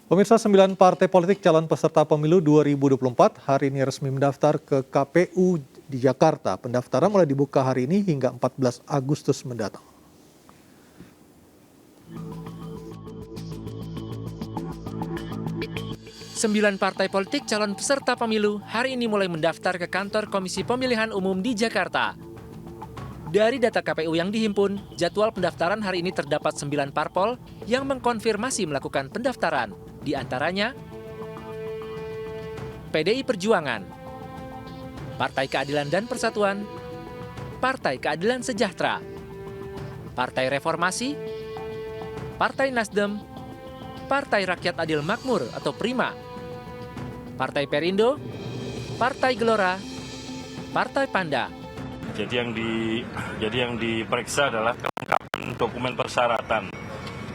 Pemirsa, 9 partai politik calon peserta pemilu 2024 hari ini resmi mendaftar ke KPU di Jakarta. Pendaftaran mulai dibuka hari ini hingga 14 Agustus mendatang. Sembilan partai politik calon peserta pemilu hari ini mulai mendaftar ke kantor Komisi Pemilihan Umum di Jakarta. Dari data KPU yang dihimpun, jadwal pendaftaran hari ini terdapat 9 parpol yang mengkonfirmasi melakukan pendaftaran. Di antaranya, PDI Perjuangan, Partai Keadilan dan Persatuan, Partai Keadilan Sejahtera, Partai Reformasi, Partai Nasdem, Partai Rakyat Adil Makmur atau PRIMA, Partai Perindo, Partai Gelora, Partai Panda. Jadi yang diperiksa adalah kelengkapan dokumen persyaratan.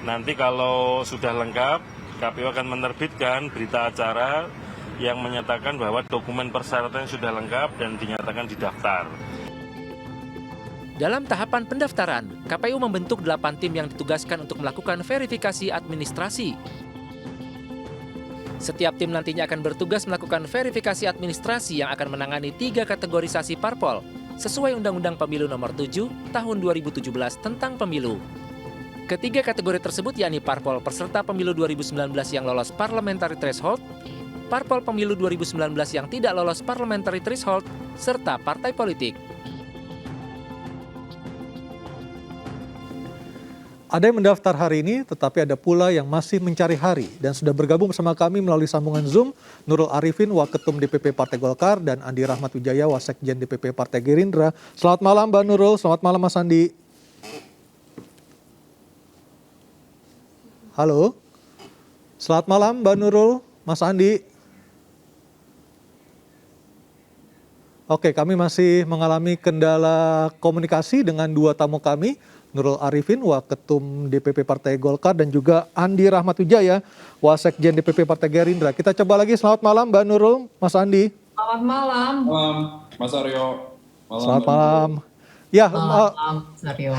Nanti kalau sudah lengkap, KPU akan menerbitkan berita acara yang menyatakan bahwa dokumen persyaratan sudah lengkap dan dinyatakan didaftar. Dalam tahapan pendaftaran, KPU membentuk 8 tim yang ditugaskan untuk melakukan verifikasi administrasi. Setiap tim nantinya akan bertugas melakukan verifikasi administrasi yang akan menangani 3 kategorisasi parpol, sesuai Undang-Undang Pemilu Nomor 7 Tahun 2017 tentang Pemilu. Ketiga kategori tersebut yakni parpol peserta pemilu 2019 yang lolos parliamentary threshold, parpol pemilu 2019 yang tidak lolos parliamentary threshold, serta partai politik. Ada yang mendaftar hari ini, tetapi ada pula yang masih mencari hari. Dan sudah bergabung bersama kami melalui sambungan Zoom, Nurul Arifin, Waketum DPP Partai Golkar, dan Andi Rahmat Wijaya, Wasekjen DPP Partai Gerindra. Selamat malam Mbak Nurul, selamat malam Mas Andi. Halo, selamat malam Mbak Nurul, Mas Andi. Oke, kami masih mengalami kendala komunikasi dengan dua tamu kami, Nurul Arifin, Waketum DPP Partai Golkar, dan juga Andi Rahmat Wijaya, Wasekjen DPP Partai Gerindra. Kita coba lagi, selamat malam Mbak Nurul, Mas Andi. Selamat malam. Malam, Mas Aryo. Selamat malam. Ya, Malam, Aryo.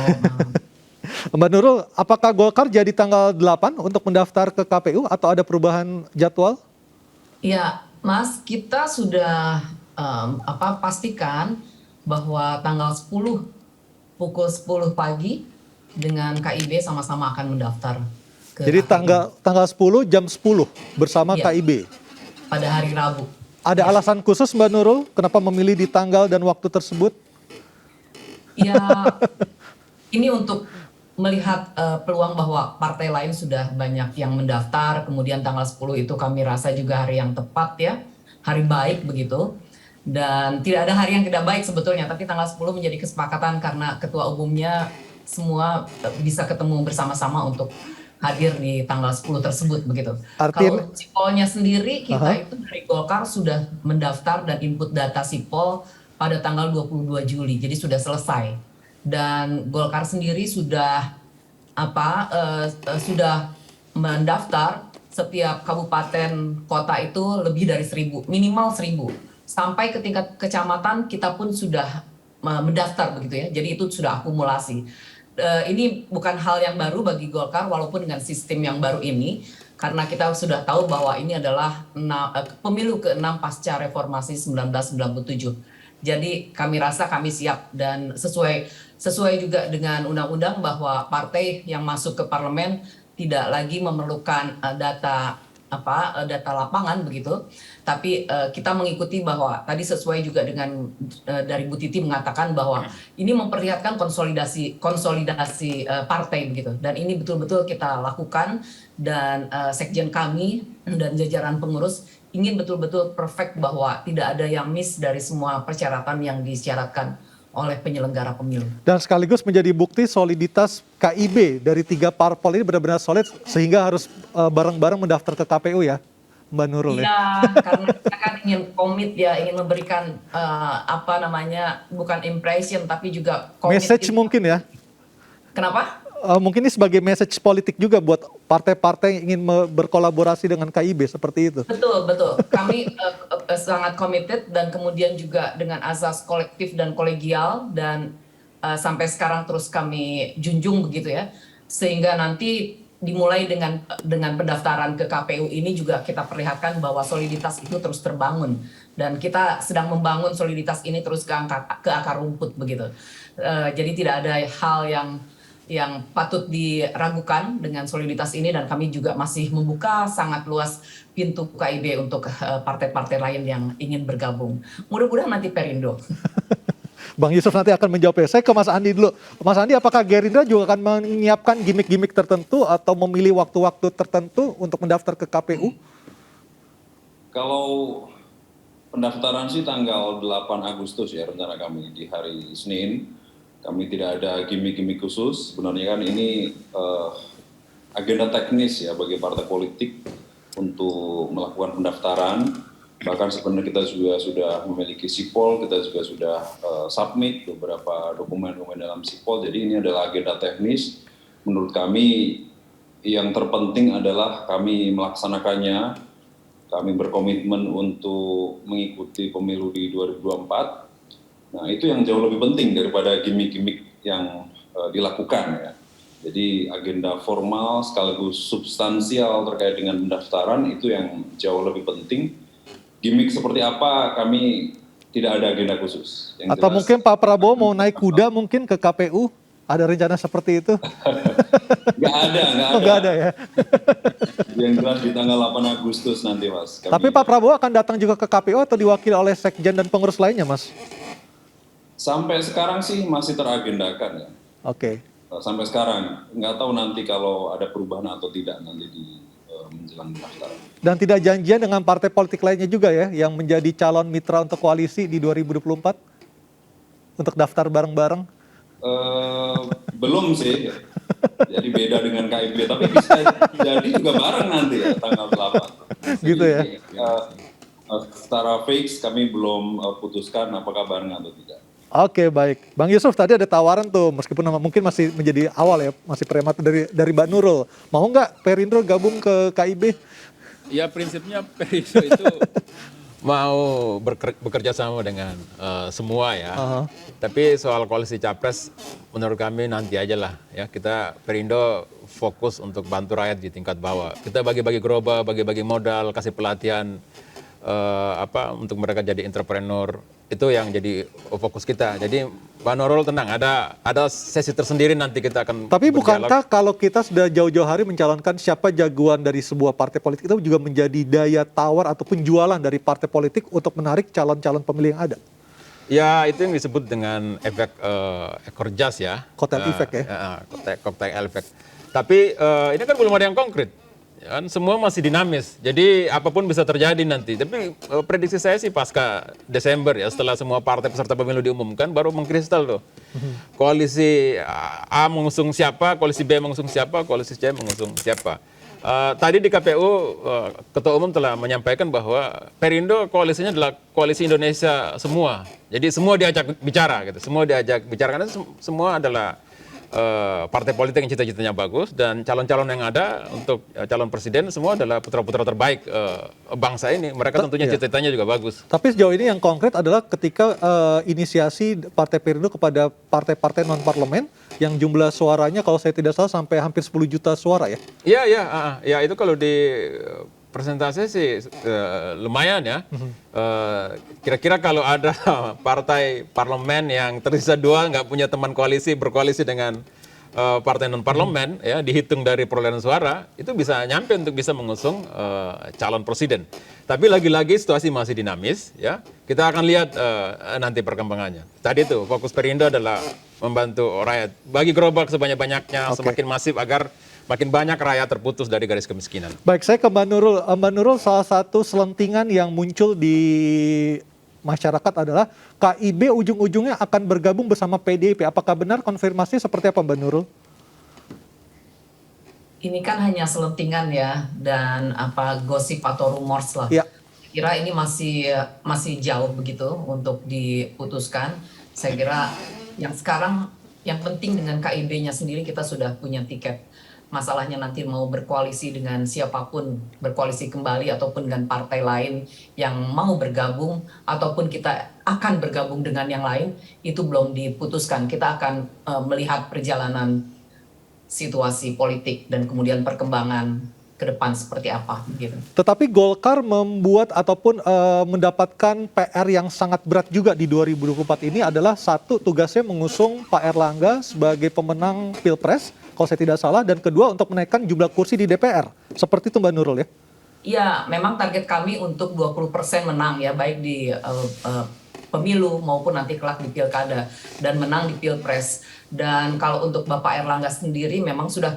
Mbak Nurul, apakah Golkar jadi tanggal 8 untuk mendaftar ke KPU atau ada perubahan jadwal? Ya, Mas, kita sudah pastikan bahwa tanggal 10 pukul 10 pagi dengan KIB sama-sama akan mendaftar ke Jadi KPU. tanggal 10 jam 10 bersama Iya. KIB. Pada hari Rabu. Ada alasan khusus Mbak Nurul kenapa memilih di tanggal dan waktu tersebut? Ya, ini untuk melihat peluang bahwa partai lain sudah banyak yang mendaftar, kemudian tanggal 10 itu kami rasa juga hari yang tepat ya, hari baik begitu. Dan tidak ada hari yang tidak baik sebetulnya, tapi tanggal 10 menjadi kesepakatan karena ketua umumnya semua bisa ketemu bersama-sama untuk hadir di tanggal 10 tersebut begitu. Kalau sipolnya sendiri kita itu dari Golkar sudah mendaftar dan input data sipol pada tanggal 22 Juli, jadi sudah selesai. Dan Golkar sendiri sudah sudah mendaftar setiap kabupaten kota itu lebih dari 1.000, minimal 1.000. Sampai ke tingkat kecamatan kita pun sudah mendaftar begitu ya. Jadi itu sudah akumulasi. Ini bukan hal yang baru bagi Golkar walaupun dengan sistem yang baru ini, karena kita sudah tahu bahwa ini adalah pemilu ke-6 pasca reformasi 1997. Jadi kami rasa kami siap dan sesuai juga dengan undang-undang bahwa partai yang masuk ke parlemen tidak lagi memerlukan data lapangan begitu, tapi kita mengikuti bahwa tadi sesuai juga dengan dari Bu Titi mengatakan bahwa ini memperlihatkan konsolidasi partai begitu, dan ini betul-betul kita lakukan dan sekjen kami dan jajaran pengurus ingin betul-betul perfect bahwa tidak ada yang miss dari semua persyaratan yang disyaratkan oleh penyelenggara pemilu. Dan sekaligus menjadi bukti soliditas KIB dari 3 parpol ini benar-benar solid sehingga harus bareng-bareng mendaftar ke KPU ya, Mbak Nurul ya? Iya, karena kita kan ingin komit ya, ingin memberikan bukan impression tapi juga komit. Message mungkin ya? Kenapa? Mungkin ini sebagai message politik juga buat partai-partai yang ingin berkolaborasi dengan KIB seperti itu. Betul. Kami sangat committed dan kemudian juga dengan azas kolektif dan kolegial dan sampai sekarang terus kami junjung begitu ya. Sehingga nanti dimulai dengan pendaftaran ke KPU ini juga kita perlihatkan bahwa soliditas itu terus terbangun dan kita sedang membangun soliditas ini terus ke akar rumput begitu. Jadi tidak ada hal yang patut diragukan dengan soliditas ini dan kami juga masih membuka sangat luas pintu KIB untuk partai-partai lain yang ingin bergabung. Mudah-mudahan nanti Perindo. Bang Yusuf nanti akan menjawabnya. Saya ke Mas Andi dulu. Mas Andi, apakah Gerindra juga akan menyiapkan gimmick-gimmick tertentu atau memilih waktu-waktu tertentu untuk mendaftar ke KPU? Kalau pendaftaran sih tanggal 8 Agustus ya rencana kami di hari Senin. Kami tidak ada gimmick-gimmick khusus. Sebenarnya kan ini agenda teknis ya bagi partai politik untuk melakukan pendaftaran. Bahkan sebenarnya kita juga sudah memiliki sipol, kita juga sudah submit beberapa dokumen-dokumen dalam sipol. Jadi ini adalah agenda teknis. Menurut kami yang terpenting adalah kami melaksanakannya. Kami berkomitmen untuk mengikuti pemilu di 2024. Nah itu yang jauh lebih penting daripada gimmick-gimmick yang dilakukan ya. Jadi agenda formal sekaligus substansial terkait dengan pendaftaran itu yang jauh lebih penting. Gimik seperti apa kami tidak ada agenda khusus. Yang Atau jelas, mungkin Pak Prabowo mau naik kuda mungkin ke KPU? Ada rencana seperti itu? nggak ada. Oh, nggak ada ya? Yang jelas di tanggal 8 Agustus nanti Mas. Tapi Pak Prabowo akan datang juga ke KPU atau diwakili oleh sekjen dan pengurus lainnya, Mas? Sampai sekarang sih masih teragendakan ya. Oke. Sampai sekarang nggak tahu nanti kalau ada perubahan atau tidak nanti di menjelang pendaftaran. Dan tidak janjian dengan partai politik lainnya juga ya, yang menjadi calon mitra untuk koalisi di 2024? Untuk daftar bareng-bareng? Belum sih. Jadi beda dengan KIB, tapi bisa jadi juga bareng nanti ya, tanggal 8. Gitu ya? Secara fix kami belum putuskan apakah bareng atau tidak. Oke, baik. Bang Yusuf tadi ada tawaran tuh, meskipun mungkin masih menjadi awal ya, masih prematur dari Mbak Nurul. Mau nggak Perindo gabung ke KIB? Ya prinsipnya Perindo itu mau bekerja sama dengan semua ya. Tapi soal koalisi capres menurut kami nanti aja lah ya. Kita Perindo fokus untuk bantu rakyat di tingkat bawah. Kita bagi-bagi gerobak, bagi-bagi modal, kasih pelatihan untuk mereka jadi entrepreneur. Itu yang jadi fokus kita. Jadi Mbak Nurul tenang, ada sesi tersendiri nanti kita akan Tapi berdialog. bukankah kalau kita sudah jauh-jauh hari mencalonkan siapa jagoan dari sebuah partai politik itu juga menjadi daya tawar atau penjualan dari partai politik untuk menarik calon-calon pemilih yang ada? Ya itu yang disebut dengan efek ekor jas ya. Kotel efek ya. Kotel efek. Tapi ini kan belum ada yang konkret. Kan semua masih dinamis, jadi apapun bisa terjadi nanti. Tapi prediksi saya sih pasca Desember ya, setelah semua partai peserta pemilu diumumkan, baru mengkristal tuh. Koalisi A mengusung siapa, koalisi B mengusung siapa, koalisi C mengusung siapa. Tadi di KPU, Ketua Umum telah menyampaikan bahwa Perindo koalisinya adalah koalisi Indonesia semua. Jadi semua diajak bicara gitu, semua diajak bicara karena semua adalah partai politik yang cita-citanya bagus dan calon-calon yang ada untuk calon presiden semua adalah putra-putra terbaik bangsa ini. Mereka tentunya cita-citanya juga bagus. Tapi sejauh ini yang konkret adalah ketika inisiasi Partai Perindo kepada partai-partai non-parlemen yang jumlah suaranya kalau saya tidak salah sampai hampir 10 juta suara ya? Iya, itu kalau di persentase sih lumayan ya. Kira-kira kalau ada partai parlemen yang tersisa dua nggak punya teman koalisi berkoalisi dengan partai non parlemen ya dihitung dari perolehan suara itu bisa nyampe untuk bisa mengusung calon presiden. Tapi lagi-lagi situasi masih dinamis ya. Kita akan lihat nanti perkembangannya. Tadi itu fokus Perindo adalah membantu rakyat bagi gerobak sebanyak-banyaknya semakin masif agar makin banyak rakyat terputus dari garis kemiskinan. Baik, saya ke Mbak Nurul. Mbak Nurul, salah satu selentingan yang muncul di masyarakat adalah KIB ujung-ujungnya akan bergabung bersama PDIP. Apakah benar konfirmasi seperti apa Mbak Nurul? Ini kan hanya selentingan ya, dan gosip atau rumors lah. Ya. Kira ini masih jauh begitu untuk diputuskan. Saya kira yang sekarang yang penting dengan KIB-nya sendiri kita sudah punya tiket. Masalahnya nanti mau berkoalisi dengan siapapun, berkoalisi kembali ataupun dengan partai lain yang mau bergabung ataupun kita akan bergabung dengan yang lain, itu belum diputuskan. Kita akan melihat perjalanan situasi politik dan kemudian perkembangan ke depan seperti apa gitu. Tetapi Golkar membuat ataupun mendapatkan PR yang sangat berat juga di 2024 ini adalah satu, tugasnya mengusung Pak Erlangga sebagai pemenang Pilpres, kalau saya tidak salah, dan kedua untuk menaikkan jumlah kursi di DPR. Seperti itu Mbak Nurul ya? Iya, memang target kami untuk 20% menang ya, baik di pemilu maupun nanti kelak di pilkada dan menang di pilpres. Dan kalau untuk Bapak Erlangga sendiri memang sudah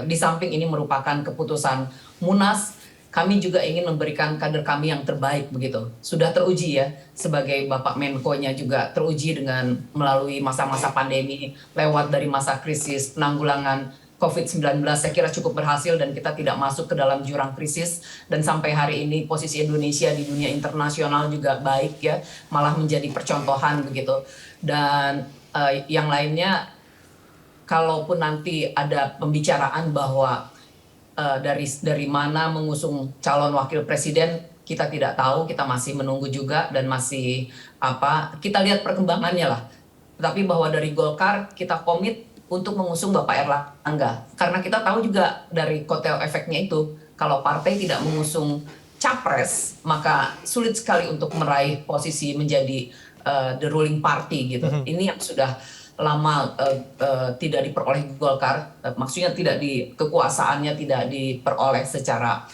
di samping ini merupakan keputusan Munas, kami juga ingin memberikan kader kami yang terbaik begitu. Sudah teruji ya, sebagai Bapak Menko-nya juga teruji dengan melalui masa-masa pandemi, lewat dari masa krisis penanggulangan COVID-19, saya kira cukup berhasil dan kita tidak masuk ke dalam jurang krisis, dan sampai hari ini posisi Indonesia di dunia internasional juga baik ya, malah menjadi percontohan begitu. Dan yang lainnya, kalaupun nanti ada pembicaraan bahwa dari mana mengusung calon wakil presiden, kita tidak tahu, kita masih menunggu juga dan masih kita lihat perkembangannya lah. Tetapi bahwa dari Golkar kita komit untuk mengusung Bapak Erlangga. Karena kita tahu juga dari kotel efeknya itu, kalau partai tidak mengusung capres, maka sulit sekali untuk meraih posisi menjadi the ruling party gitu. Ini yang sudah lama tidak diperoleh Golkar, maksudnya tidak kekuasaannya tidak diperoleh secara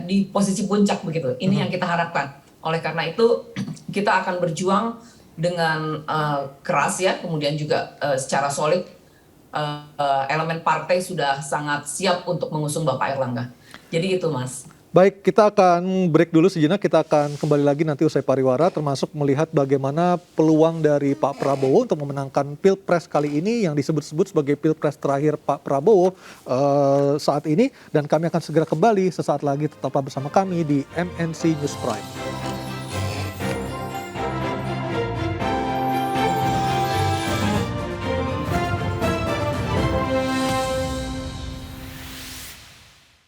di posisi puncak begitu. Ini yang kita harapkan. Oleh karena itu kita akan berjuang dengan keras ya, kemudian juga secara solid, elemen partai sudah sangat siap untuk mengusung Bapak Erlangga. Jadi itu Mas. Baik, kita akan break dulu sejenak, kita akan kembali lagi nanti usai pariwara, termasuk melihat bagaimana peluang dari Pak Prabowo untuk memenangkan Pilpres kali ini yang disebut-sebut sebagai Pilpres terakhir Pak Prabowo saat ini. Dan kami akan segera kembali sesaat lagi, tetaplah bersama kami di MNC News Prime.